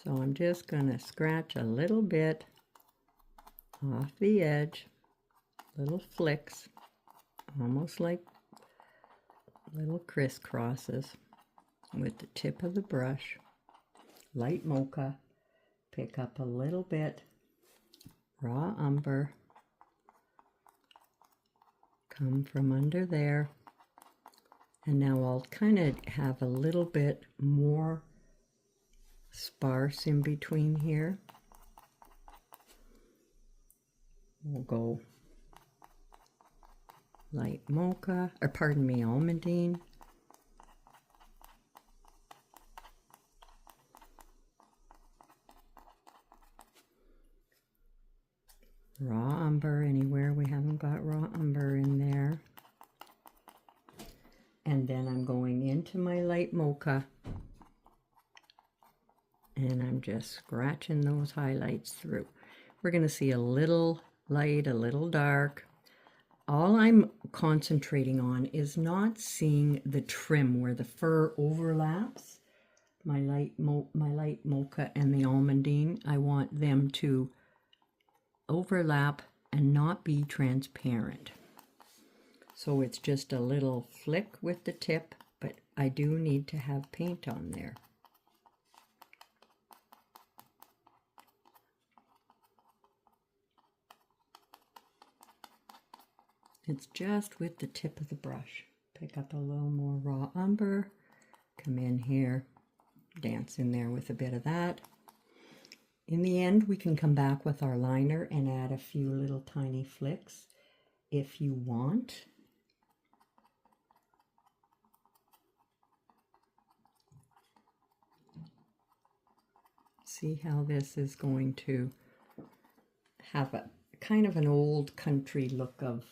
So I'm just going to scratch a little bit off the edge, little flicks, almost like little crisscrosses with the tip of the brush, light mocha, pick up a little bit raw umber, come from under there, and now I'll kind of have a little bit more sparse in between here. We'll go light mocha, or pardon me, almandine. Raw umber anywhere we haven't got raw umber in there. And then I'm going into my light mocha and I'm just scratching those highlights through. We're going to see a little light, a little dark. All I'm concentrating on is not seeing the trim where the fur overlaps. My light mocha and the almandine, I want them to overlap and not be transparent. So it's just a little flick with the tip, but I do need to have paint on there. It's just with the tip of the brush. Pick up a little more raw umber, come in here, dance in there with a bit of that. In the end, we can come back with our liner and add a few little tiny flicks if you want. See how this is going to have a kind of an old country look of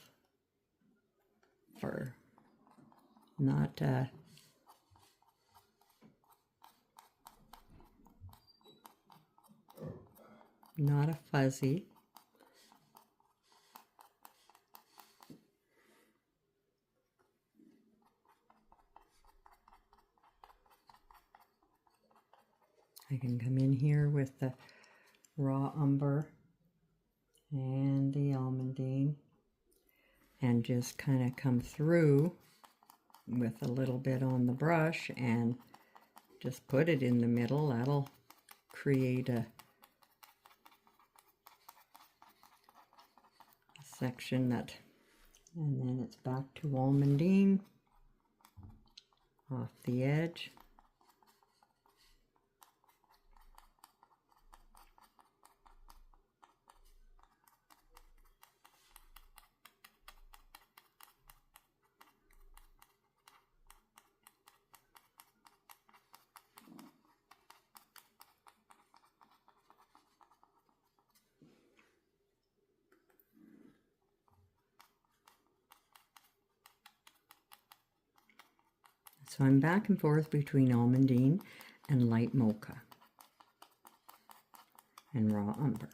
fur, not a fuzzy. I can come in here with the raw umber and the almandine and just kind of come through with a little bit on the brush and just put it in the middle. That'll create a section that, and then it's back to almandine off the edge. So I'm back and forth between almandine and light mocha and raw umber.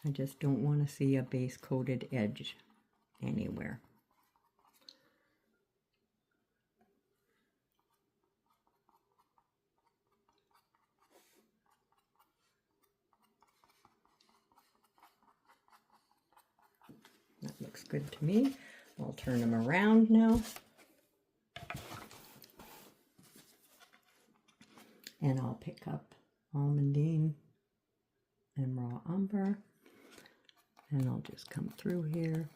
I just don't want to see a base coated edge anywhere. That looks good to me. I'll turn them around now. And I'll pick up almandine and raw umber. And I'll just come through here.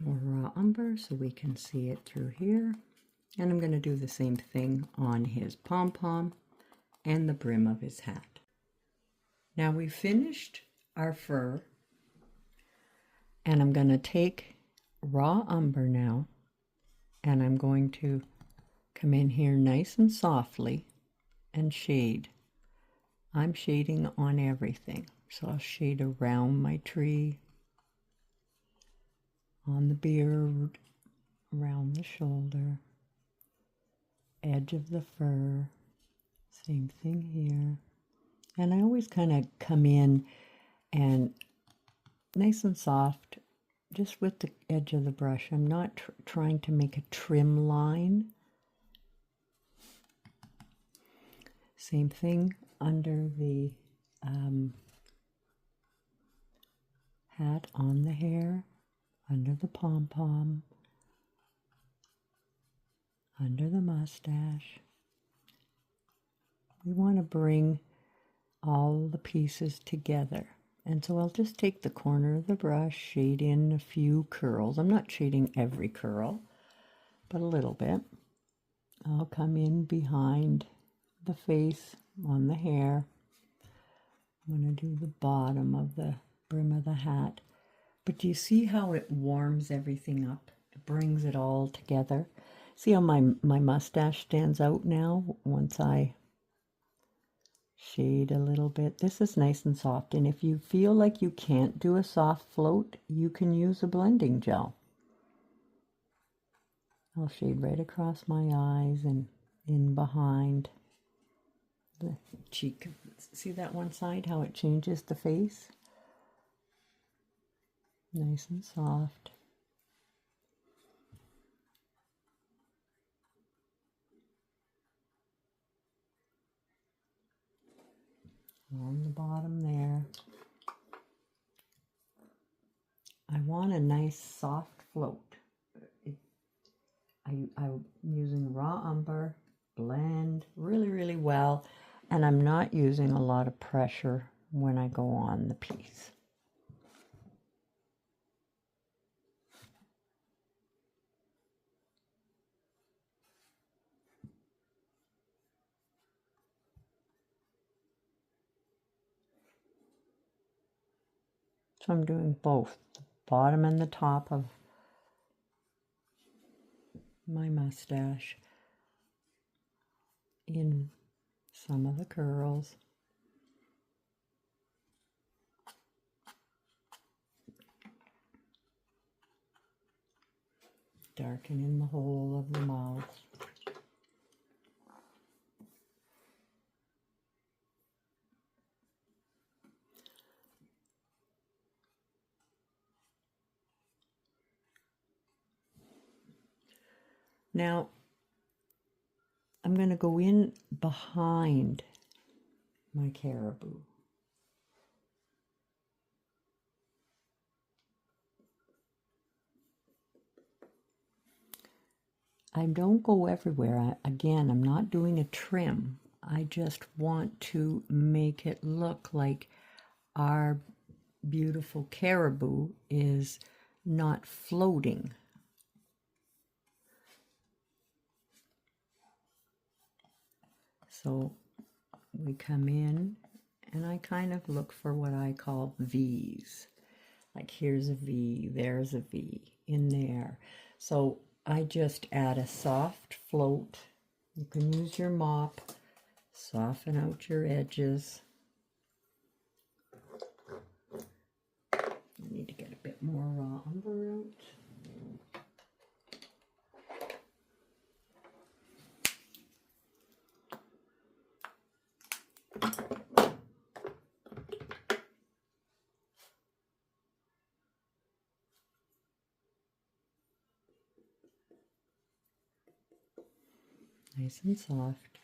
More raw umber so we can see it through here. And I'm going to do the same thing on his pom-pom and the brim of his hat. Now we've finished our fur, and I'm going to take raw umber now, and I'm going to come in here nice and softly and shade. I'm shading on everything, so I'll shade around my tree, on the beard, around the shoulder, edge of the fur. Same thing here. And I always kind of come in and nice and soft, just with the edge of the brush. I'm not trying to make a trim line. Same thing under the hat, on the hair, under the pom-pom, under the mustache. We want to bring all the pieces together. And so I'll just take the corner of the brush, shade in a few curls. I'm not shading every curl, but a little bit. I'll come in behind the face on the hair. I'm going to do the bottom of the brim of the hat. But do you see how it warms everything up? It brings it all together. See how my mustache stands out now once I shade a little bit. This is nice and soft, and if you feel like you can't do a soft float, you can use a blending gel. I'll shade right across my eyes and in behind the cheek. See that one side, how it changes the face? Nice and soft. On the bottom there. I want a nice soft float. I'm using raw umber, blend really well, and I'm not using a lot of pressure when I go on the piece. So I'm doing both the bottom and the top of my mustache in some of the curls. Darkening the whole of the mouth. Now, I'm going to go in behind my caribou. I don't go everywhere. Again, I'm not doing a trim. I just want to make it look like our beautiful caribou is not floating. So we come in and I kind of look for what I call V's. Like here's a V, there's a V, in there. So I just add a soft float. You can use your mop, soften out your edges. I need to get a bit more raw umber out. Nice and soft.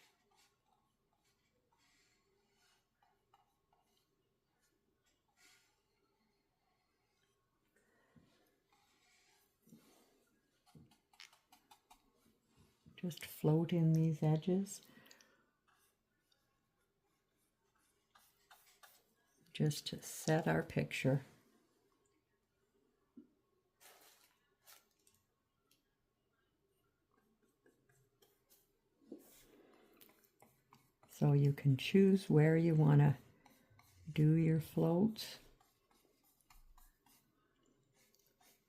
Just float in these edges. Just to set our picture. So you can choose where you want to do your floats.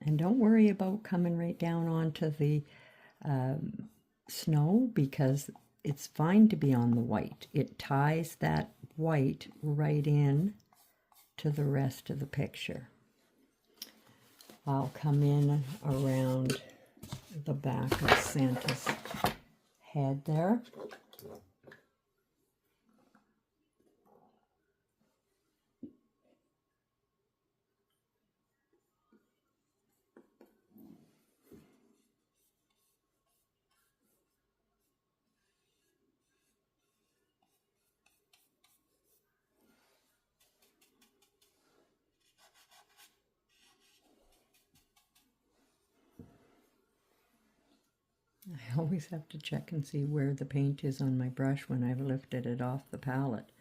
And don't worry about coming right down onto the snow, because it's fine to be on the white. It ties that white right in to the rest of the picture. I'll come in around the back of Santa's head there. I always have to check and see where the paint is on my brush when I've lifted it off the palette.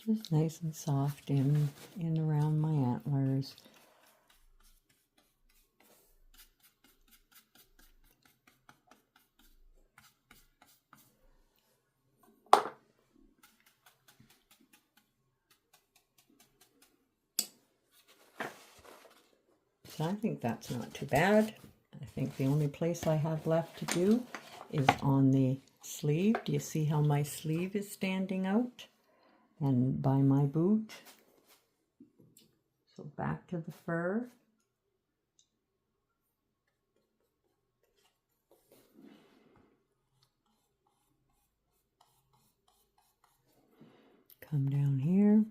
Just nice and soft in around my antlers. So I think that's not too bad. I think the only place I have left to do is on the sleeve. Do you see how my sleeve is standing out? And by my boot. So back to the fur. Come down here.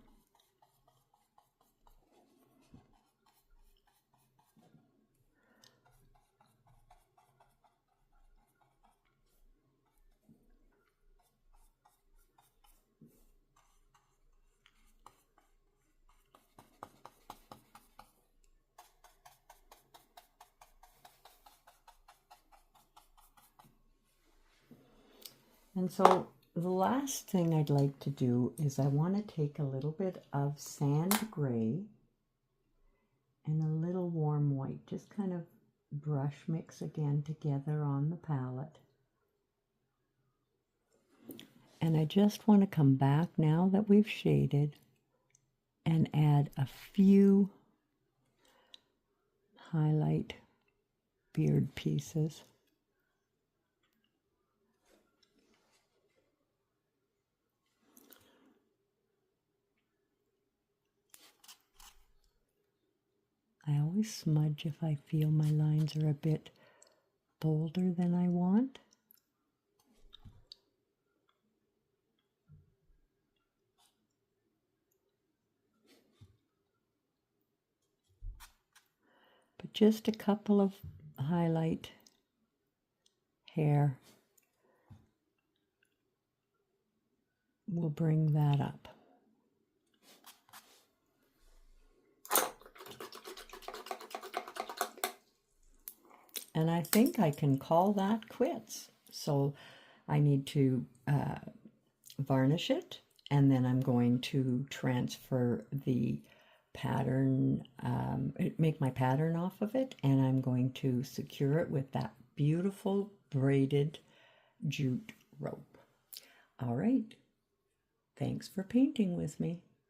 And so the last thing I'd like to do is I want to take a little bit of sand gray and a little warm white, just kind of brush mix again together on the palette. And I just want to come back now that we've shaded and add a few highlight beard pieces. I always smudge if I feel my lines are a bit bolder than I want. But just a couple of highlight hair will bring that up. And I think I can call that quits. So I need to varnish it, and then I'm going to transfer the pattern, make my pattern off of it, and I'm going to secure it with that beautiful braided jute rope. All right. Thanks for painting with me.